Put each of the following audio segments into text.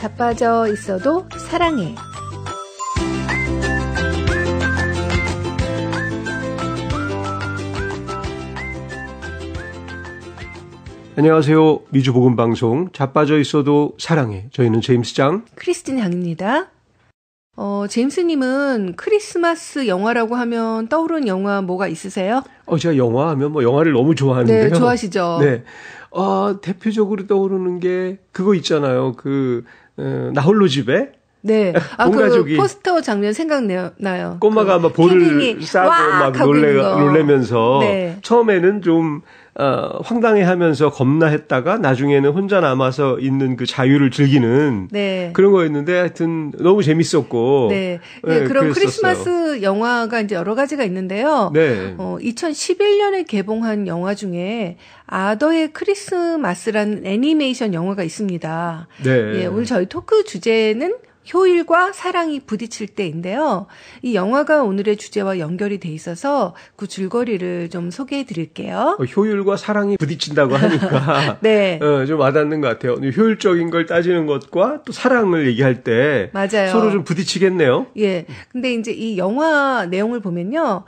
자빠져 있어도 사랑해. 안녕하세요. 미주복음방송 자빠져 있어도 사랑해. 저희는 제임스 장, 크리스틴 장입니다. 제임스님은 크리스마스 영화라고 하면 떠오르는 영화 뭐가 있으세요? 제가 영화 하면 영화를 너무 좋아하는데요. 네, 좋아하시죠? 네. 대표적으로 떠오르는 게 그거 있잖아요. 나 홀로 집에. 네. 그 포스터 장면 생각나요. 꼬마가 막 볼을 싸고 막 놀래면서 네. 처음에는 좀 황당해하면서 겁나했다가 나중에는 혼자 남아서 있는 그 자유를 즐기는 네. 그런 거였는데 하여튼 너무 재밌었고. 네. 그런 크리스마스 영화가 이제 여러 가지가 있는데요. 네. 2011년에 개봉한 영화 중에 아더의 크리스마스라는 애니메이션 영화가 있습니다. 네. 예, 오늘 저희 토크 주제는 효율과 사랑이 부딪힐 때인데요. 이 영화가 오늘의 주제와 연결이 돼 있어서 그 줄거리를 좀 소개해 드릴게요. 효율과 사랑이 부딪힌다고 하니까 네. 좀 와닿는 것 같아요. 효율적인 걸 따지는 것과 또 사랑을 얘기할 때 맞아요. 서로 좀 부딪히겠네요. 예. 근데 이제 이 영화 내용을 보면요.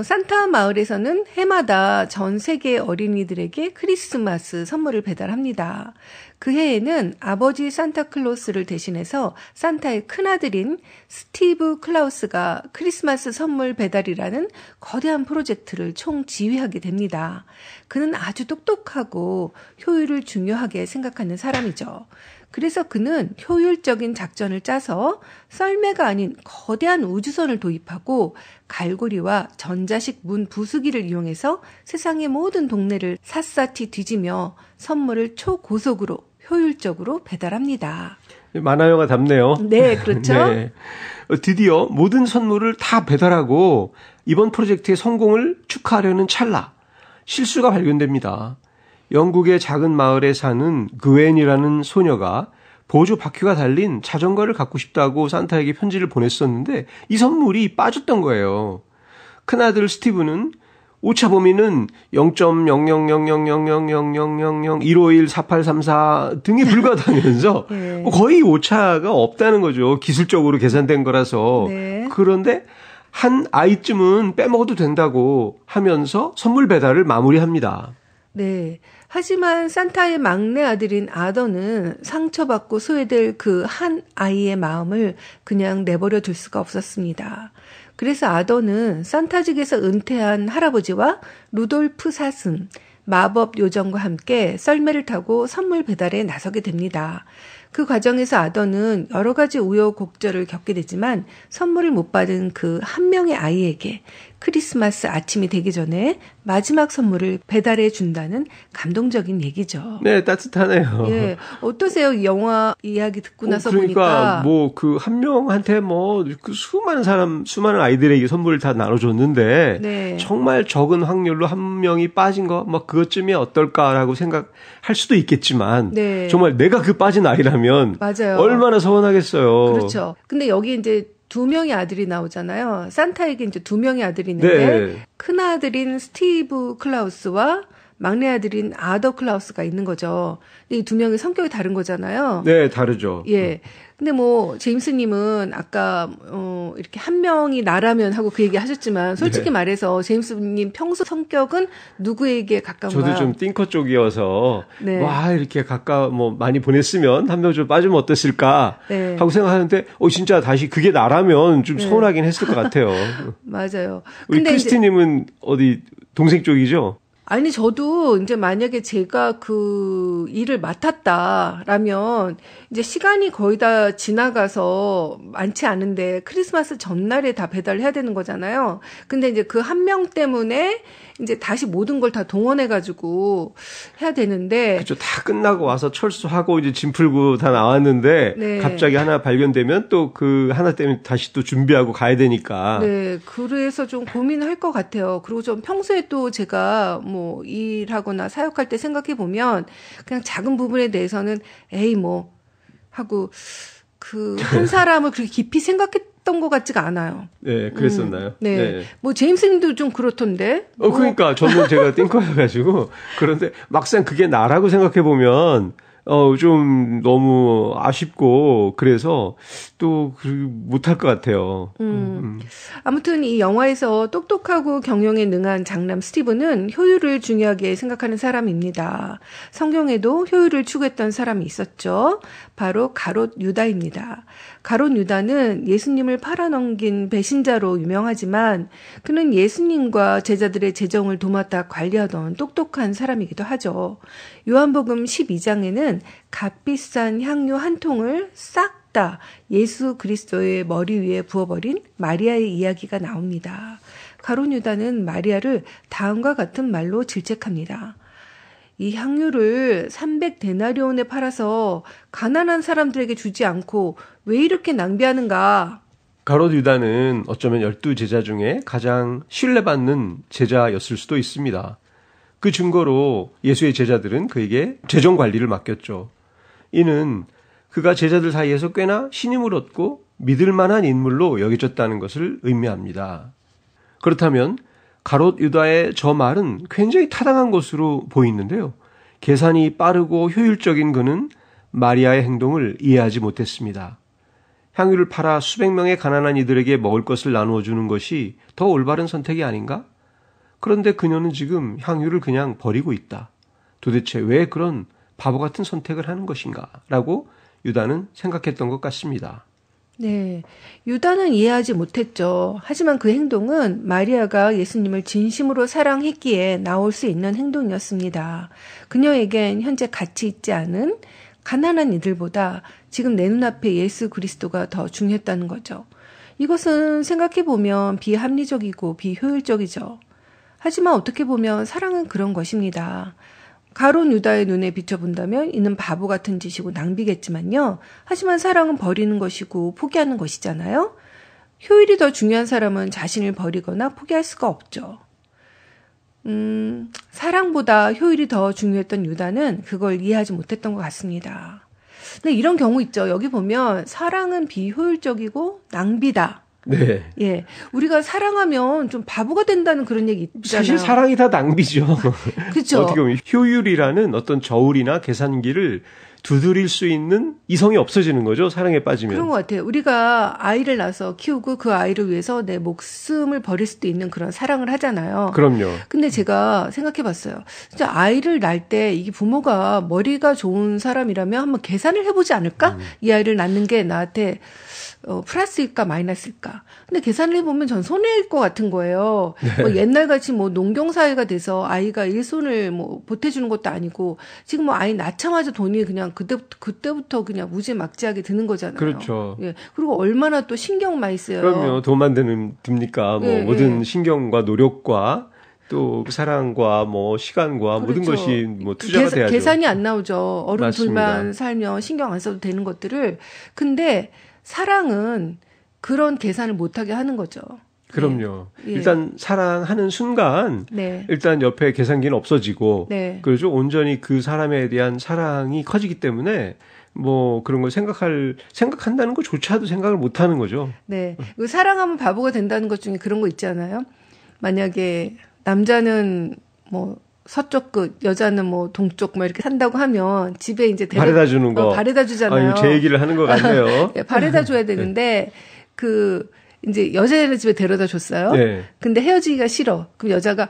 산타 마을에서는 해마다 전 세계 어린이들에게 크리스마스 선물을 배달합니다. 그 해에는 아버지 산타클로스를 대신해서 산타의 큰아들인 스티브 클라우스가 크리스마스 선물 배달이라는 거대한 프로젝트를 총지휘하게 됩니다. 그는 아주 똑똑하고 효율을 중요하게 생각하는 사람이죠. 그래서 그는 효율적인 작전을 짜서 썰매가 아닌 거대한 우주선을 도입하고 갈고리와 전자식 문 부수기를 이용해서 세상의 모든 동네를 샅샅이 뒤지며 선물을 초고속으로 효율적으로 배달합니다. 만화 영화 답네요. 네, 그렇죠. 네. 드디어 모든 선물을 다 배달하고 이번 프로젝트의 성공을 축하하려는 찰나 실수가 발견됩니다. 영국의 작은 마을에 사는 그웬이라는 소녀가 보조 바퀴가 달린 자전거를 갖고 싶다고 산타에게 편지를 보냈었는데 이 선물이 빠졌던 거예요. 큰아들 스티브는 오차 범위는 0.00000000001514834 등에 불과하다면서 네. 거의 오차가 없다는 거죠. 기술적으로 계산된 거라서. 네. 그런데 한 아이쯤은 빼먹어도 된다고 하면서 선물 배달을 마무리합니다. 네. 하지만 산타의 막내 아들인 아더는 상처받고 소외될 그 한 아이의 마음을 그냥 내버려 둘 수가 없었습니다. 그래서 아더는 산타직에서 은퇴한 할아버지와 루돌프 사슴, 마법 요정과 함께 썰매를 타고 선물 배달에 나서게 됩니다. 그 과정에서 아더는 여러 가지 우여곡절을 겪게 되지만 선물을 못 받은 그 한 명의 아이에게 크리스마스 아침이 되기 전에 마지막 선물을 배달해 준다는 감동적인 얘기죠. 네, 따뜻하네요. 예, 어떠세요? 이 영화 이야기 듣고 나서 그러니까 보니까. 그 한 명한테 그 수많은 아이들에게 선물을 다 나눠줬는데 네. 정말 적은 확률로 한 명이 빠진 거 그것쯤이 어떨까라고 생각할 수도 있겠지만 네. 정말 내가 그 빠진 아이라면 맞아요. 얼마나 서운하겠어요. 그렇죠. 근데 여기 이제 두 명의 아들이 나오잖아요. 산타에게 이제 두 명의 아들이 있는데 네. 큰 아들인 스티브 클라우스와 막내 아들인 아더 클라우스가 있는 거죠. 근데 이 두 명의 성격이 다른 거잖아요. 네, 다르죠. 예. 근데 제임스님은 아까 이렇게 한 명이 나라면 하고 그 얘기 하셨지만 솔직히 네. 말해서 제임스님 평소 성격은 누구에게 가까운가요? 저도 좀 띵커 쪽이어서 네. 이렇게 많이 보냈으면 한 명 좀 빠지면 어땠을까 네. 하고 생각하는데 진짜 다시 그게 나라면 좀 네. 서운하긴 했을 것 같아요. 맞아요. 우리 근데 크리스티님은 어디 동생 쪽이죠? 아니, 저도 이제 만약에 제가 그 일을 맡았다라면 이제 시간이 거의 다 지나가서 많지 않은데 크리스마스 전날에 다 배달을 해야 되는 거잖아요. 근데 이제 그 한 명 때문에 이제 다시 모든 걸 다 동원해가지고 해야 되는데. 그렇죠. 다 끝나고 와서 철수하고 이제 짐 풀고 다 나왔는데 네. 갑자기 하나 발견되면 또 그 하나 때문에 다시 또 준비하고 가야 되니까. 네. 그래서 좀 고민을 할 것 같아요. 그리고 좀 평소에 또 제가 일하거나 사역할 때 생각해 보면 그냥 작은 부분에 대해서는 하고 그 한 사람을 그렇게 깊이 생각했던 것 같지가 않아요. 네, 그랬었나요? 네. 제임스님도 좀 그렇던데. 그러니까 저는 제가 띵커여가지고 그런데 막상 그게 나라고 생각해 보면 좀 너무 아쉽고 그래서 또 못할 것 같아요. 아무튼 이 영화에서 똑똑하고 경영에 능한 장남 스티브는 효율을 중요하게 생각하는 사람입니다. 성경에도 효율을 추구했던 사람이 있었죠. 바로 가롯 유다입니다. 가롯 유다는 예수님을 팔아넘긴 배신자로 유명하지만 그는 예수님과 제자들의 재정을 도맡아 관리하던 똑똑한 사람이기도 하죠. 요한복음 12장에는 값비싼 향유 한 통을 싹 다 예수 그리스도의 머리 위에 부어버린 마리아의 이야기가 나옵니다. 가롯 유다는 마리아를 다음과 같은 말로 질책합니다. 이 향유를 300데나리온에 팔아서 가난한 사람들에게 주지 않고 왜 이렇게 낭비하는가? 가롯 유다는 어쩌면 12제자 중에 가장 신뢰받는 제자였을 수도 있습니다. 그 증거로 예수의 제자들은 그에게 재정 관리를 맡겼죠. 이는 그가 제자들 사이에서 꽤나 신임을 얻고 믿을 만한 인물로 여겨졌다는 것을 의미합니다. 그렇다면 가롯 유다의 저 말은 굉장히 타당한 것으로 보이는데요. 계산이 빠르고 효율적인 그는 마리아의 행동을 이해하지 못했습니다. 향유를 팔아 수백 명의 가난한 이들에게 먹을 것을 나누어 주는 것이 더 올바른 선택이 아닌가? 그런데 그녀는 지금 향유를 그냥 버리고 있다. 도대체 왜 그런 바보 같은 선택을 하는 것인가? 라고 유다는 생각했던 것 같습니다. 네, 유다는 이해하지 못했죠. 하지만 그 행동은 마리아가 예수님을 진심으로 사랑했기에 나올 수 있는 행동이었습니다. 그녀에겐 현재 가치 있지 않은 가난한 이들보다 지금 내 눈앞에 예수 그리스도가 더 중요했다는 거죠. 이것은 생각해보면 비합리적이고 비효율적이죠. 하지만 어떻게 보면 사랑은 그런 것입니다. 가롯 유다의 눈에 비춰본다면 이는 바보 같은 짓이고 낭비겠지만요. 하지만 사랑은 버리는 것이고 포기하는 것이잖아요. 효율이 더 중요한 사람은 자신을 버리거나 포기할 수가 없죠. 사랑보다 효율이 더 중요했던 유다는 그걸 이해하지 못했던 것 같습니다. 근데 이런 경우 있죠. 여기 보면 사랑은 비효율적이고 낭비다. 네. 예. 우리가 사랑하면 좀 바보가 된다는 그런 얘기 있잖아요. 사실 사랑이 다 낭비죠. 그렇죠. 어떻게 보면 효율이라는 어떤 저울이나 계산기를 두드릴 수 있는 이성이 없어지는 거죠. 사랑에 빠지면. 그런 것 같아요. 우리가 아이를 낳아서 키우고 그 아이를 위해서 내 목숨을 버릴 수도 있는 그런 사랑을 하잖아요. 그럼요. 근데 제가 생각해 봤어요. 진짜 아이를 낳을 때 이게 부모가 머리가 좋은 사람이라면 한번 계산을 해보지 않을까? 이 아이를 낳는 게 나한테 플러스일까 마이너스일까. 근데 계산을 해보면 전 손해일 것 같은 거예요. 네. 뭐 옛날같이 뭐 농경사회가 돼서 아이가 일손을 뭐 보태주는 것도 아니고 지금 뭐 아이 낳자마자 돈이 그냥 그때부터 그냥 무지막지하게 드는 거잖아요. 그렇죠. 예. 그리고 얼마나 또 신경 많이 써요. 그럼요. 돈만 듭니까? 뭐 예, 모든 예. 신경과 노력과 또 사랑과 뭐 시간과 그렇죠. 모든 것이 뭐 투자가 돼야죠. 계산이 안 나오죠. 어른 맞습니다. 둘만 살면 신경 안 써도 되는 것들을. 근데 사랑은 그런 계산을 못하게 하는 거죠. 그럼요. 예. 일단 사랑하는 순간 네. 일단 옆에 계산기는 없어지고 네. 그래서 온전히 그 사람에 대한 사랑이 커지기 때문에 뭐 그런 걸 생각한다는 것조차도 생각을 못 하는 거죠. 네. 그 사랑하면 바보가 된다는 것 중에 그런 거 있잖아요. 만약에 남자는 뭐 서쪽 끝, 여자는 뭐 동쪽 뭐 이렇게 산다고 하면 집에 이제 바래다 주는 거. 바래다 주잖아요. 제 얘기를 하는 것 같네요. 네, 바래다 줘야 되는데 이제 여자애를 집에 데려다 줬어요. 네. 근데 헤어지기가 싫어. 그럼 여자가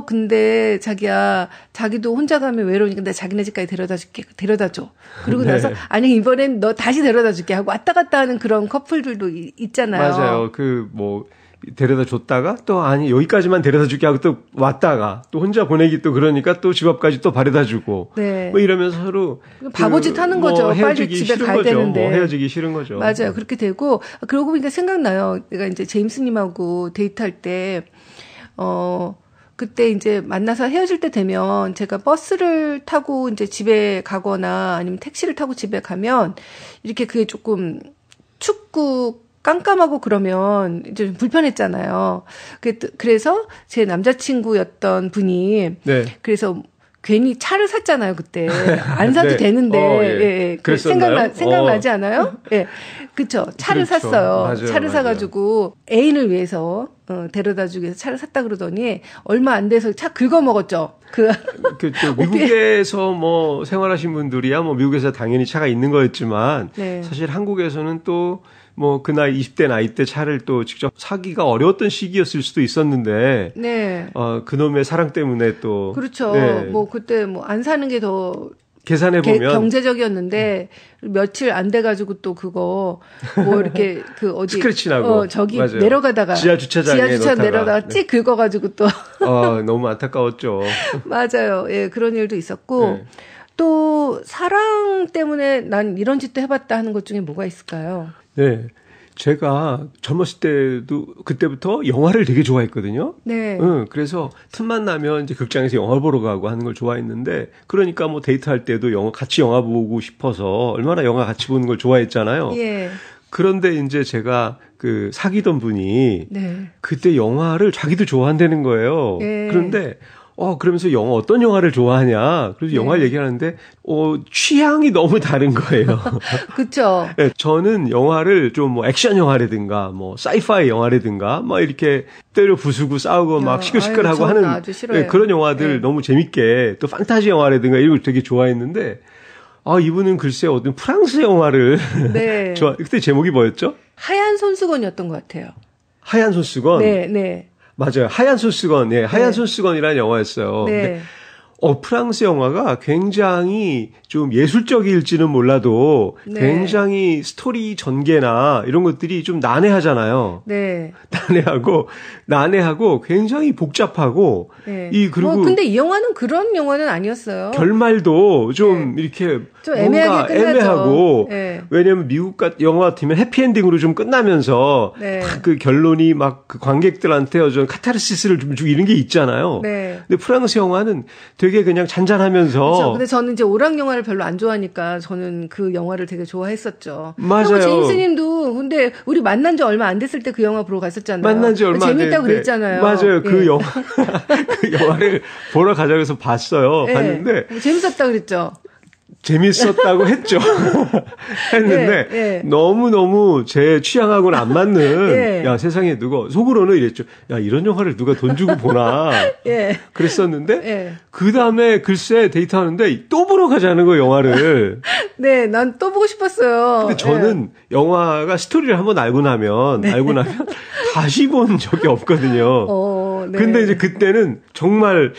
근데 자기야, 자기도 혼자 가면 외로우니까 내가 자기네 집까지 데려다 줄게. 데려다 줘. 그러고 네. 나서 아니 이번엔 너 다시 데려다 줄게 하고 왔다 갔다 하는 그런 커플들도 있잖아요. 맞아요. 데려다 줬다가 또 아니 여기까지만 데려다 줄게 하고 또 왔다가 또 혼자 보내기 또 그러니까 또 집 앞까지 또 바래다 주고 네. 뭐 이러면서 서로 바보짓 하는 거죠. 빨리 집에 가야 거죠. 되는데. 헤어지기 싫은 거죠. 맞아요. 그렇게 되고 그러고 보니까 생각나요. 내가 이제 제임스님하고 데이트할 때 그때 이제 만나서 헤어질 때 되면 제가 버스를 타고 이제 집에 가거나 아니면 택시를 타고 집에 가면 이렇게 그게 조금 춥고 깜깜하고 그러면 이제 좀 불편했잖아요. 그래서 제 남자친구였던 분이 네. 그래서 괜히 차를 샀잖아요, 그때. 안 사도 네. 되는데. 예. 예. 그랬었나요? 생각나지 않아요? 예. 그쵸. 차를 그렇죠. 샀어요. 맞아요, 차를 맞아요. 사가지고 애인을 위해서 데려다 주기 위해서 차를 샀다 그러더니 얼마 안 돼서 차 긁어먹었죠. 또 미국에서 뭐 생활하신 분들이야 뭐 미국에서 당연히 차가 있는 거였지만 네. 사실 한국에서는 또 뭐 그 나이 20대 나이 때 차를 또 직접 사기가 어려웠던 시기였을 수도 있었는데 네. 그놈의 사랑 때문에 또 그렇죠. 네. 뭐 그때 뭐 안 사는 게 더 계산해 보면 경제적이었는데 며칠 안 돼가지고 또 그거 뭐 이렇게 그 어디 스크래치 나고 저기 맞아요. 내려가다가 지하 주차장에 내려다가 네. 찍 긁어가지고 또 너무 안타까웠죠. 맞아요. 예, 그런 일도 있었고 네. 또 사랑 때문에 난 이런 짓도 해봤다 하는 것 중에 뭐가 있을까요? 네. 제가 젊었을 때도 그때부터 영화를 되게 좋아했거든요. 네. 그래서 틈만 나면 이제 극장에서 영화 보러 가고 하는 걸 좋아했는데 그러니까 뭐 데이트할 때도 같이 영화 보고 싶어서 얼마나 영화 같이 보는 걸 좋아했잖아요. 예. 그런데 이제 제가 그 사귀던 분이 네. 그때 영화를 자기도 좋아한다는 거예요. 예. 그런데 그러면서 어떤 영화를 좋아하냐. 그래서 영화를 얘기하는데, 취향이 너무 다른 거예요. 그쵸. 네, 저는 영화를 좀 뭐 액션 영화라든가, 뭐 사이파이 영화라든가, 막 이렇게 때려 부수고 싸우고 막 시끌시끌하고 하는 아주 싫어요. 그런 영화들 네. 너무 재밌게 또 판타지 영화라든가 이런 걸 되게 좋아했는데, 이분은 글쎄 어떤 프랑스 영화를 네. 그때 제목이 뭐였죠? 하얀 손수건이었던 것 같아요. 하얀 손수건? 네, 네. 맞아요. 하얀 손수건. 예, 하얀 네. 손수건이라는 영화였어요. 네. 근데 프랑스 영화가 굉장히 좀 예술적일지는 몰라도 네. 굉장히 스토리 전개나 이런 것들이 좀 난해하잖아요. 네. 난해하고 굉장히 복잡하고 네. 그리고 근데 이 영화는 그런 영화는 아니었어요. 결말도 좀 이렇게 좀 애매하게 끝나죠. 애매하고 네. 왜냐하면 미국 영화 같으면 해피엔딩으로 좀 끝나면서 네. 딱 그 결론이 막 그 관객들한테 어떤 카타르시스를 좀 주고 이런 게 있잖아요. 네. 근데 프랑스 영화는 되게 그냥 잔잔하면서. 그렇죠. 근데 저는 이제 오락 영화를 별로 안 좋아하니까 저는 그 영화를 되게 좋아했었죠. 맞아요. 제임스님도 근데 우리 만난 지 얼마 안 됐을 때 그 영화 보러 갔었잖아요. 만난 지 얼마 안 됐는데. 재밌다고 그랬잖아요. 맞아요. 예. 그 영화 그 영화를 보러 가자고 해서 봤어요. 예. 봤는데 재밌었다 그랬죠. 재밌었다고 했죠. 했는데 예. 너무너무 제 취향하고는 안 맞는 예. 야 세상에 누가 속으로는 이랬죠. 야 이런 영화를 누가 돈 주고 보나. 예. 그랬었는데 예. 그다음에 글쎄 데이트하는데 또 보러 가자는 거예요. 영화를. 네. 난 또 보고 싶었어요. 근데 저는 영화가 스토리를 한번 알고 나면 다시 본 적이 없거든요. 네. 근데 이제 그때는 정말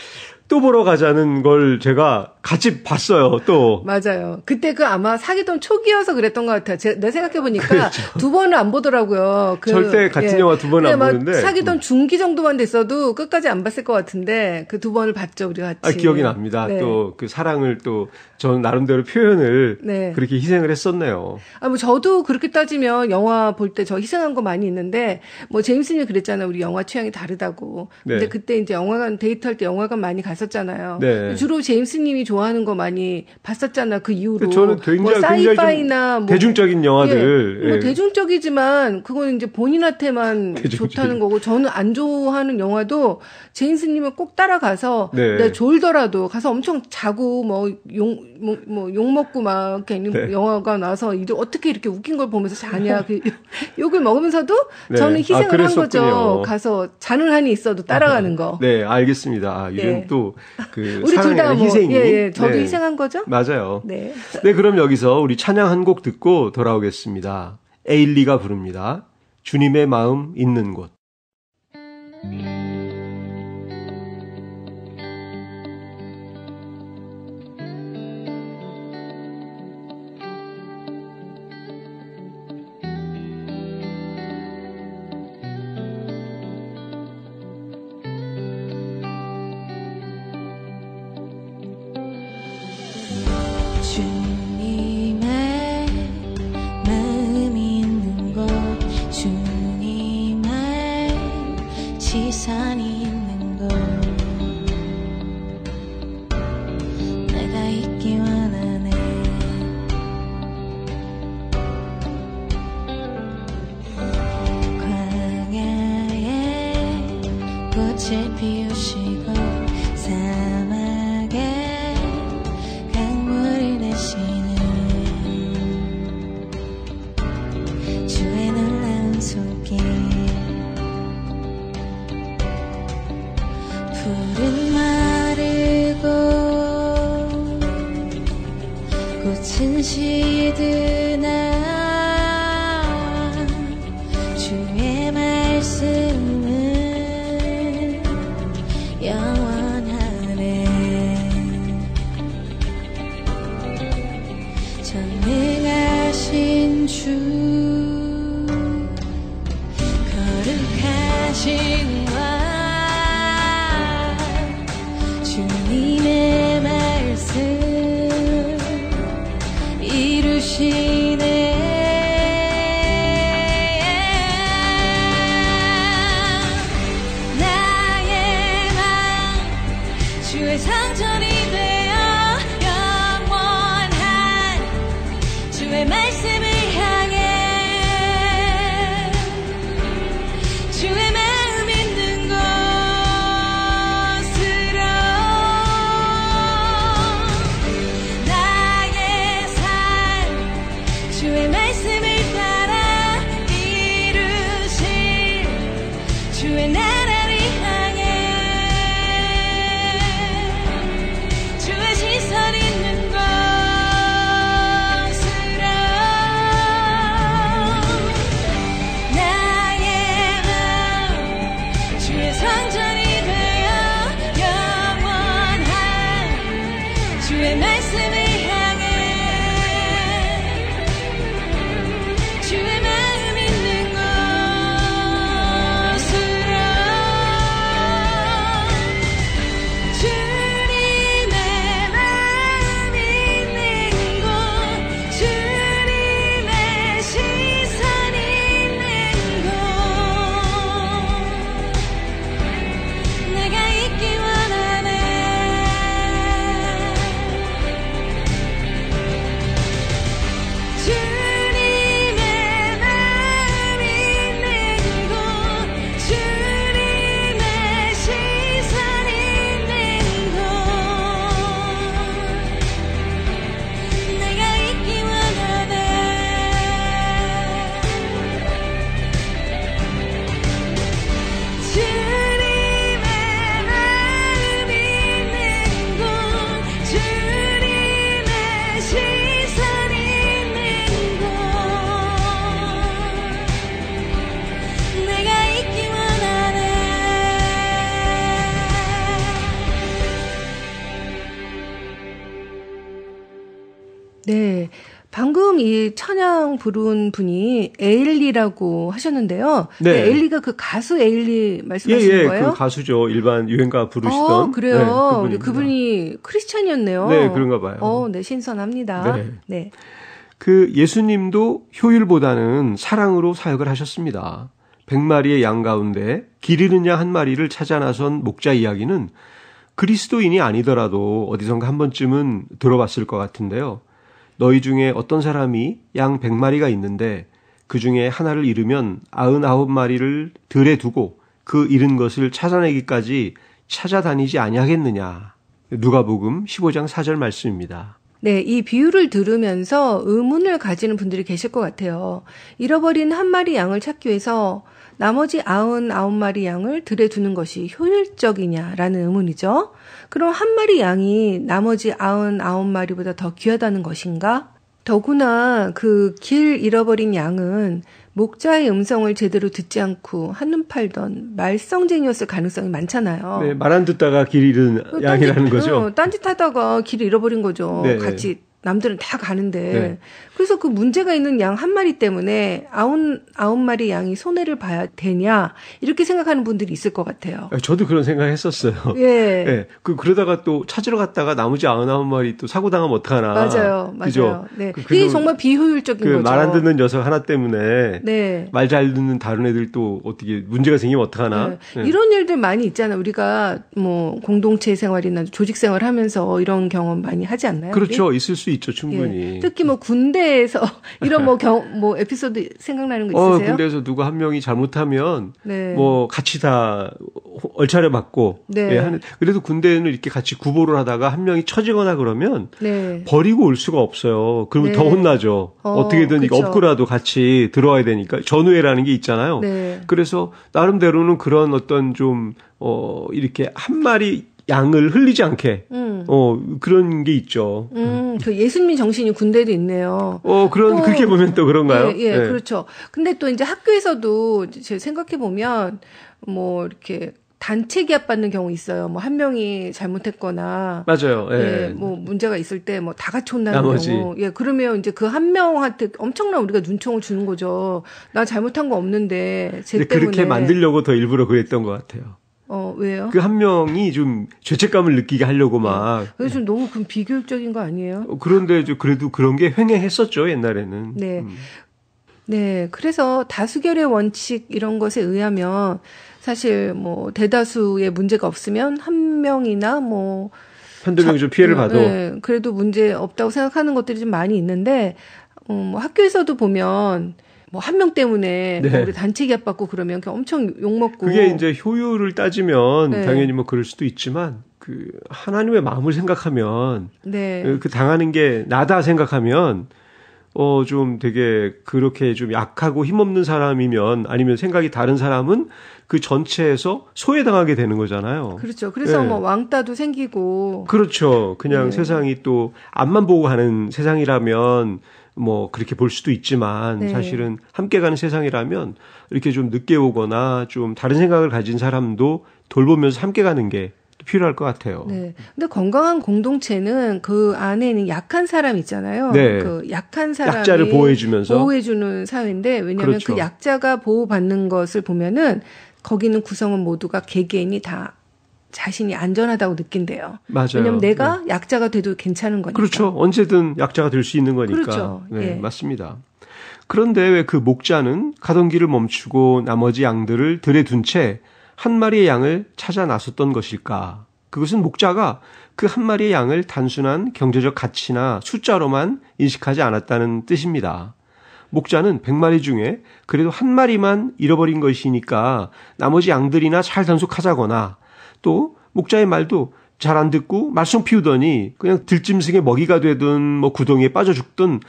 또 보러 가자는 걸 제가 같이 봤어요, 또. 맞아요. 그때 아마 사귀던 초기여서 그랬던 것 같아요. 내가 생각해보니까 그렇죠. 두 번을 안 보더라고요. 절대 같은 영화 두 번은 안 보는데. 사귀던 중기 정도만 됐어도 끝까지 안 봤을 것 같은데 그 두 번을 봤죠, 우리 같이. 기억이 납니다. 네. 또 그 사랑을 또 저는 나름대로 표현을 네. 그렇게 희생을 했었네요. 뭐 저도 그렇게 따지면 영화 볼 때 저 희생한 거 많이 있는데 뭐 제임스님이 그랬잖아요. 우리 영화 취향이 다르다고. 근데 네. 그때 이제 영화관 데이트할 때 영화관 많이 갔었잖아요. 네. 주로 제임스님이 좋아하는 거 많이 봤었잖아요. 그 이후로. 저는 굉장히 사이파이나 대중적인 영화들. 뭐 대중적이지만 그건 이제 본인한테만 좋다는 거고 저는 안 좋아하는 영화도 제임스님은 꼭 따라가서 내가 졸더라도 가서 엄청 자고 욕 먹고 막 이렇게 영화가 나서 어떻게 이렇게 웃긴 걸 보면서 자냐 그 욕을 먹으면서도 저는 희생을 한 거죠. 가서 자는 한이 있어도 따라가는 거. 네, 알겠습니다. 이런 또 그 우리 둘 다 희생이. 저도 희생한 거죠? 맞아요. 네. 네, 그럼 여기서 우리 찬양 한 곡 듣고 돌아오겠습니다. 에일리가 부릅니다. 주님의 마음 있는 곳. 지사 들은 마르고 꽃은 시드나 주의 말씀은 영원하네. 전능하신 주 거룩하신 왕 주님의 말씀 이루시네. 나의 맘 주의 성전이 되어 영원한 주의 말씀을 향해 주의 마음 있는 곳으로 나의 삶 주의 말씀을 따라 이루실 주의 나라를 향해 주의 시선 있는 곳으로 나의 마음 주의 성전이 되어 영원한 주의 말씀을 향해 주의 마음 있는 곳으로 주님의 마음 있는 곳 주님의 시선 있는 곳 내가 있기 원하네. 주님의 마음 있는 곳 주님의 시선 있는 곳 내가 있기 원하네. 주님의 마음 있는 곳 주님의 시선 있는 곳 내가 있기 원하네. 네. 방금 이 찬양 부른 분이 에일리라고 하셨는데요. 네. 에일리가 그 가수 에일리 말씀하시는 예, 거예요? 그 가수죠. 일반 유행가 부르시던. 그래요. 네, 근데 그분입니다. 그분이 크리스찬이었네요. 네, 그런가 봐요. 네, 신선합니다. 네. 네. 그 예수님도 효율보다는 사랑으로 사역을 하셨습니다. 100마리의 양 가운데 길 잃은 양 한 마리를 찾아 나선 목자 이야기는 그리스도인이 아니더라도 어디선가 한 번쯤은 들어봤을 것 같은데요. 너희 중에 어떤 사람이 양 100마리가 있는데 그 중에 하나를 잃으면 99마리를 들에 두고 그 잃은 것을 찾아내기까지 찾아다니지 아니하겠느냐. 누가복음 15장 4절 말씀입니다. 네, 이 비유를 들으면서 의문을 가지는 분들이 계실 것 같아요. 잃어버린 한 마리 양을 찾기 위해서 나머지 99마리 양을 들에 두는 것이 효율적이냐라는 의문이죠. 그럼 한 마리 양이 나머지 99마리보다 더 귀하다는 것인가? 더구나 그 길 잃어버린 양은 목자의 음성을 제대로 듣지 않고 한눈 팔던 말썽쟁이였을 가능성이 많잖아요. 네, 말 안 듣다가 길 잃은 양이라는 거죠. 딴짓하다가 길을 잃어버린 거죠. 네. 같이 남들은 다 가는데. 네. 그래서 그 문제가 있는 양 한 마리 때문에 99마리 양이 손해를 봐야 되냐 이렇게 생각하는 분들이 있을 것 같아요. 저도 그런 생각했었어요. 예. 네, 그러다가 또 찾으러 갔다가 나머지 99마리 또 사고 당하면 어떡하나. 맞아요. 그죠? 네. 이게 정말 비효율적인 거죠. 말 안 듣는 녀석 하나 때문에 네. 말 잘 듣는 다른 애들 또 어떻게 문제가 생기면 어떡하나. 네. 네. 이런 일들 많이 있잖아요. 우리가 뭐 공동체 생활이나 조직 생활 하면서 이런 경험 많이 하지 않나요? 그렇죠. 우리? 있을 수 있죠. 충분히. 예. 특히 뭐 군대에서 이런 뭐 에피소드 생각나는 거 있으세요? 군대에서 누구 한 명이 잘못하면 네. 뭐 같이 다 얼차려 맞고 네. 하는. 그래도 군대는 이렇게 같이 구보를 하다가 한 명이 처지거나 그러면 네. 버리고 올 수가 없어요. 그러면 네. 더 혼나죠. 어떻게든 이거 그쵸. 업고라도 같이 들어와야 되니까 전우회라는 게 있잖아요. 네. 그래서 나름대로는 그런 어떤 좀 이렇게 한 마리 양을 흘리지 않게 음. 그런 게 있죠. 그 예수님 정신이 군대도 있네요. 또, 그렇게 보면 또 그런가요? 예, 그렇죠. 근데 또 이제 학교에서도 제가 생각해 보면 뭐 이렇게 단체 기합 받는 경우 있어요. 뭐 한 명이 잘못했거나 맞아요. 예, 예. 뭐 문제가 있을 때 뭐 다 같이 혼나는 나머지. 경우. 예, 그러면 이제 그 한 명한테 엄청난 우리가 눈총을 주는 거죠. 나 잘못한 거 없는데 쟤 근데 때문에. 그렇게 만들려고 더 일부러 그랬던 것 같아요. 왜요? 그 한 명이 좀 죄책감을 느끼게 하려고 막. 그래서 좀 너무 그 비교육적인 거 아니에요? 그런데 그래도 그런 게 횡행했었죠, 옛날에는. 네. 네. 그래서 다수결의 원칙 이런 것에 의하면 사실 뭐 대다수의 문제가 없으면 한 명이나 뭐 한두 명이 좀 피해를 봐도. 네, 그래도 문제 없다고 생각하는 것들이 좀 많이 있는데 뭐 학교에서도 보면 뭐 한 명 때문에 네. 뭐 우리 단체 기합 받고 그러면 엄청 욕 먹고 그게 이제 효율을 따지면 네. 당연히 뭐 그럴 수도 있지만 그 하나님의 마음을 생각하면 네. 그 당하는 게 나다 생각하면 좀 되게 그렇게 좀 약하고 힘없는 사람이면 아니면 생각이 다른 사람은 그 전체에서 소외당하게 되는 거잖아요. 그렇죠. 그래서 네. 뭐 왕따도 생기고 그렇죠. 그냥 네. 세상이 또 앞만 보고 가는 세상이라면 뭐 그렇게 볼 수도 있지만 네. 사실은 함께 가는 세상이라면 이렇게 좀 늦게 오거나 좀 다른 생각을 가진 사람도 돌보면서 함께 가는 게 필요할 것 같아요. 네. 근데 건강한 공동체는 그 안에는 약한 사람 있잖아요. 네. 그 약한 사람이 약자를 보호해주면서. 보호해주는 사회인데 왜냐하면 그렇죠. 그 약자가 보호받는 것을 보면은 거기는 구성원 모두가 개개인이 다 자신이 안전하다고 느낀대요. 맞아요. 왜냐하면 내가 약자가 돼도 괜찮은 거니까. 그렇죠. 언제든 약자가 될 수 있는 거니까. 그렇죠. 네, 예. 맞습니다. 그런데 왜 그 목자는 가던 길을 멈추고 나머지 양들을 들에 둔 채 한 마리의 양을 찾아 나섰던 것일까? 그것은 목자가 그 한 마리의 양을 단순한 경제적 가치나 숫자로만 인식하지 않았다는 뜻입니다. 목자는 100마리 중에 그래도 한 마리만 잃어버린 것이니까 나머지 양들이나 잘 단속하자거나 또 목자의 말도 잘 안 듣고 말썽 피우더니 그냥 들짐승의 먹이가 되든 뭐 구덩이에 빠져 죽든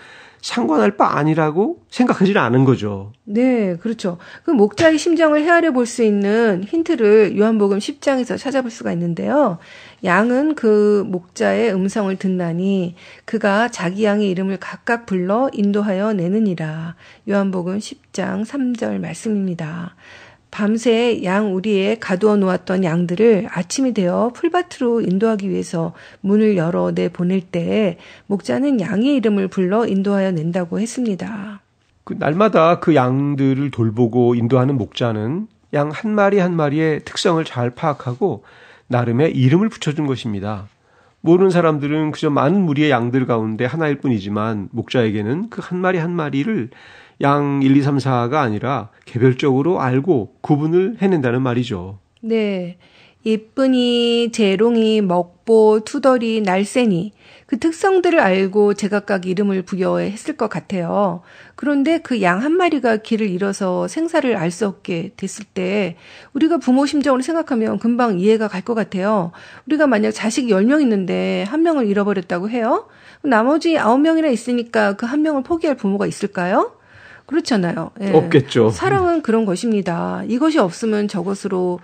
상관할 바 아니라고 생각하지는 않은 거죠. 네, 그렇죠. 그 목자의 심정을 헤아려 볼 수 있는 힌트를 요한복음 10장에서 찾아볼 수가 있는데요. 양은 그 목자의 음성을 듣나니 그가 자기 양의 이름을 각각 불러 인도하여 내느니라. 요한복음 10장 3절 말씀입니다. 밤새 양 우리에 가두어 놓았던 양들을 아침이 되어 풀밭으로 인도하기 위해서 문을 열어 내보낼 때 목자는 양의 이름을 불러 인도하여 낸다고 했습니다. 그 날마다 그 양들을 돌보고 인도하는 목자는 양 한 마리 한 마리의 특성을 잘 파악하고 나름의 이름을 붙여준 것입니다. 모르는 사람들은 그저 많은 무리의 양들 가운데 하나일 뿐이지만 목자에게는 그 한 마리 한 마리를 양 1, 2, 3, 4가 아니라 개별적으로 알고 구분을 해낸다는 말이죠. 네. 예쁘니, 재롱이, 먹보, 투덜이, 날쌘이 그 특성들을 알고 제각각 이름을 부여했을 것 같아요. 그런데 그 양 한 마리가 길을 잃어서 생사를 알 수 없게 됐을 때 우리가 부모 심정으로 생각하면 금방 이해가 갈 것 같아요. 우리가 만약 자식이 10명 있는데 한 명을 잃어버렸다고 해요? 나머지 9명이나 있으니까 그 한 명을 포기할 부모가 있을까요? 그렇잖아요. 예. 없겠죠. 사랑은 그런 것입니다. 이것이 없으면 저것으로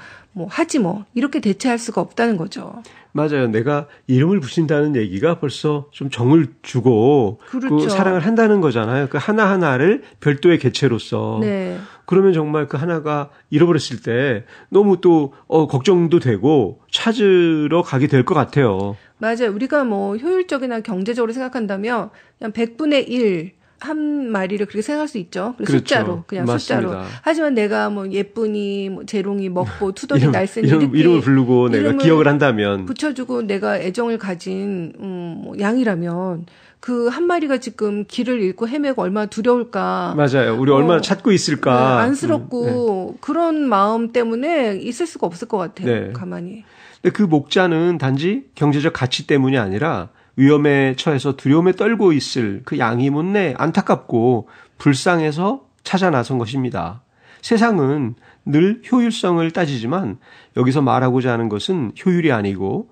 하지 이렇게 대체할 수가 없다는 거죠. 맞아요. 내가 이름을 붙인다는 얘기가 벌써 좀 정을 주고 그렇죠. 그 사랑을 한다는 거잖아요. 그 하나하나를 별도의 개체로서. 네. 그러면 정말 그 하나가 잃어버렸을 때 너무 또 걱정도 되고 찾으러 가게 될 것 같아요. 맞아요. 우리가 효율적이나 경제적으로 생각한다면 그냥 100분의 1 한 마리를 그렇게 생각할 수 있죠. 그렇죠. 숫자로 그냥 맞습니다. 숫자로. 하지만 내가 예쁘니, 재롱이, 먹보, 투덜이, 날쌘이 이렇게 이름을 부르고 내가 이름을 기억을 한다면 붙여주고 내가 애정을 가진 양이라면 그 한 마리가 지금 길을 잃고 헤매고 얼마나 두려울까. 맞아요. 우리 얼마나 찾고 있을까. 안쓰럽고 그런 마음 때문에 있을 수가 없을 것 같아요. 네. 가만히. 근데 그 목자는 단지 경제적 가치 때문이 아니라 위험에 처해서 두려움에 떨고 있을 그 양이 못내 안타깝고 불쌍해서 찾아 나선 것입니다. 세상은 늘 효율성을 따지지만 여기서 말하고자 하는 것은 효율이 아니고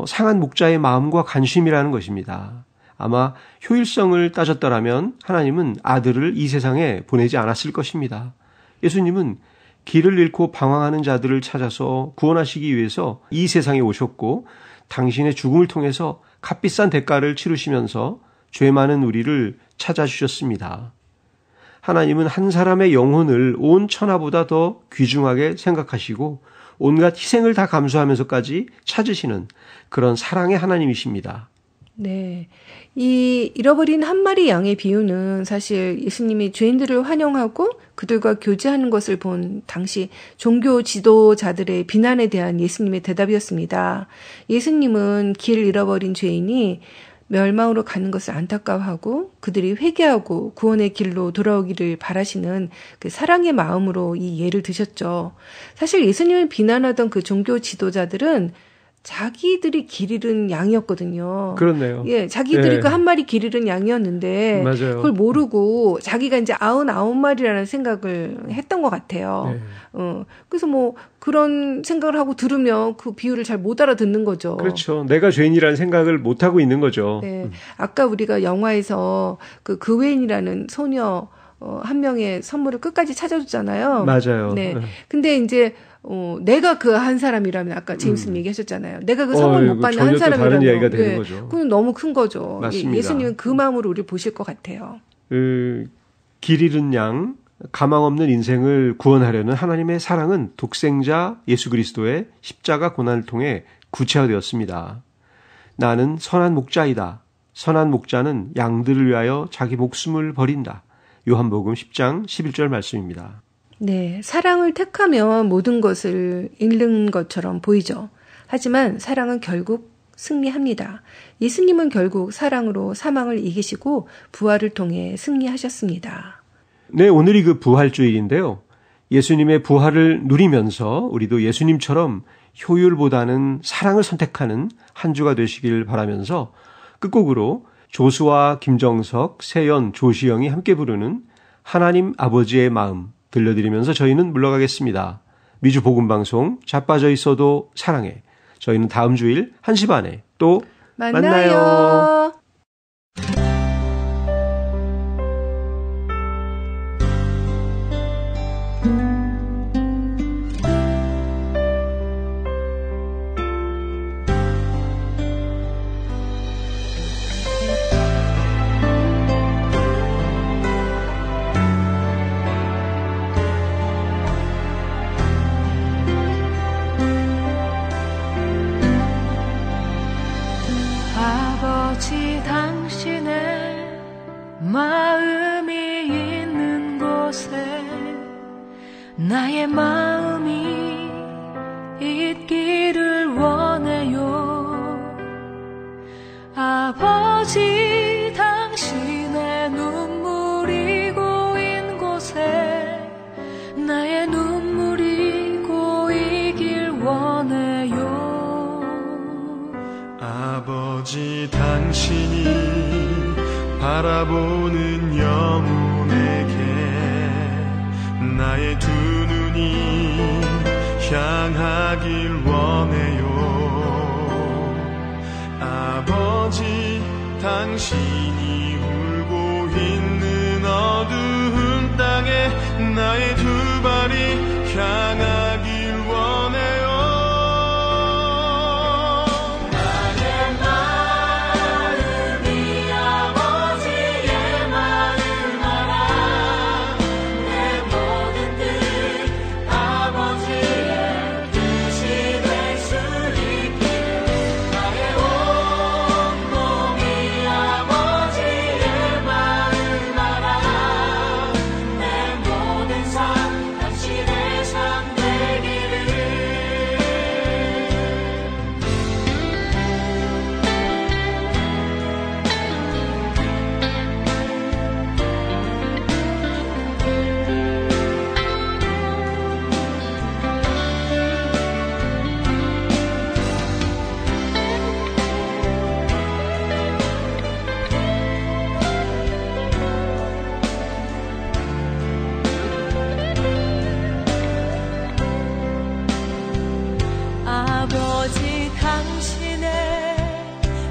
상한 목자의 마음과 관심이라는 것입니다. 아마 효율성을 따졌더라면 하나님은 아들을 이 세상에 보내지 않았을 것입니다. 예수님은 길을 잃고 방황하는 자들을 찾아서 구원하시기 위해서 이 세상에 오셨고 당신의 죽음을 통해서 값비싼 대가를 치르시면서 죄 많은 우리를 찾아주셨습니다. 하나님은 한 사람의 영혼을 온 천하보다 더 귀중하게 생각하시고 온갖 희생을 다 감수하면서까지 찾으시는 그런 사랑의 하나님이십니다. 네. 이 잃어버린 한 마리 양의 비유는 사실 예수님이 죄인들을 환영하고 그들과 교제하는 것을 본 당시 종교 지도자들의 비난에 대한 예수님의 대답이었습니다. 예수님은 길 잃어버린 죄인이 멸망으로 가는 것을 안타까워하고 그들이 회개하고 구원의 길로 돌아오기를 바라시는 그 사랑의 마음으로 이 예를 드셨죠. 사실 예수님을 비난하던 그 종교 지도자들은 자기들이 길 잃은 양이었거든요. 그렇네요. 예, 자기들이 예. 그 한 마리 길 잃은 양이었는데 맞아요. 그걸 모르고 자기가 이제 99마리라는 생각을 했던 것 같아요. 네. 그래서 뭐 그런 생각을 하고 들으면 그 비유를 잘 못 알아듣는 거죠. 그렇죠. 내가 죄인이라는 생각을 못하고 있는 거죠. 네. 아까 우리가 영화에서 그 그웬이라는 소녀 한 명의 선물을 끝까지 찾아줬잖아요. 맞아요. 네. 근데 이제 내가 그 한 사람이라면 아까 제임스님 얘기하셨잖아요. 내가 그 선물 못 받는 한 전혀 또 사람이라면 다른 이야기가 되는 거죠. 그건 너무 큰 거죠. 맞습니다. 예수님은 그 마음으로 우리를 보실 것 같아요. 길 잃은 양, 가망 없는 인생을 구원하려는 하나님의 사랑은 독생자 예수 그리스도의 십자가 고난을 통해 구체화되었습니다. 나는 선한 목자이다. 선한 목자는 양들을 위하여 자기 목숨을 버린다. 요한복음 10장 11절 말씀입니다. 네, 사랑을 택하면 모든 것을 잃는 것처럼 보이죠. 하지만 사랑은 결국 승리합니다. 예수님은 결국 사랑으로 사망을 이기시고 부활을 통해 승리하셨습니다. 네, 오늘이 그 부활주일인데요. 예수님의 부활을 누리면서 우리도 예수님처럼 효율보다는 사랑을 선택하는 한 주가 되시길 바라면서 끝곡으로 조수와 김정석, 세연, 조시영이 함께 부르는 하나님 아버지의 마음 들려드리면서 저희는 물러가겠습니다. 미주 복음방송 자빠져 있어도 사랑해. 저희는 다음 주일 1시 반에 또 만나요. 아버지 당신의 마음이 있는 곳에 나의 마음이 있기를 원해요. 아버지 당신의 눈물이 고인 곳에 나의 눈물이 고이길 원해요. 아버지 당신이 바라보는 영혼에게 나의 두 눈이 향하길 원해요. 아버지 당신이 울고 있는 어두운 땅에 나의 두 발이 향하길 원해요. 아버지 당신의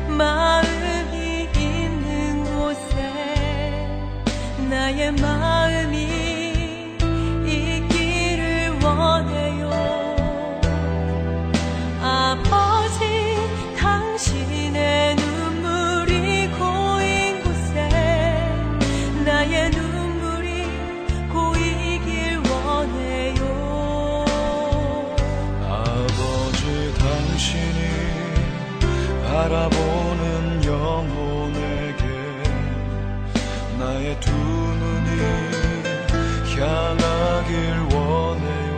마음이 있는 곳에 나의 마음이 있기를 바라보는 영혼에게 나의 두 눈이 향하길 원해요.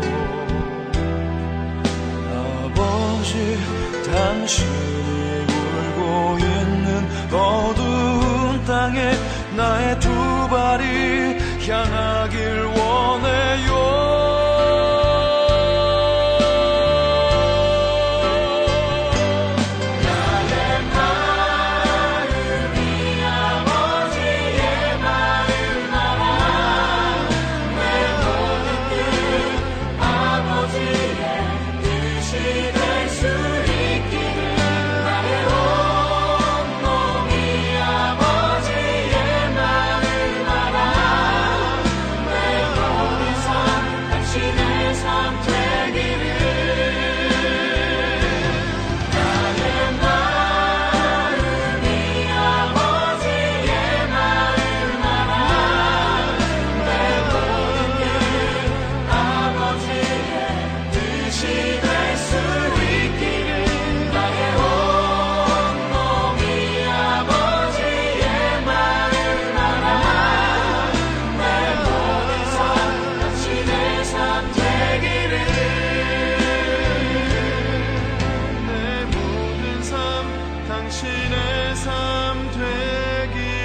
아버지, 당신이 울고 있는 어두운 땅에 나의 두 발이 향하길 원해요. 당신의 삶 되기를.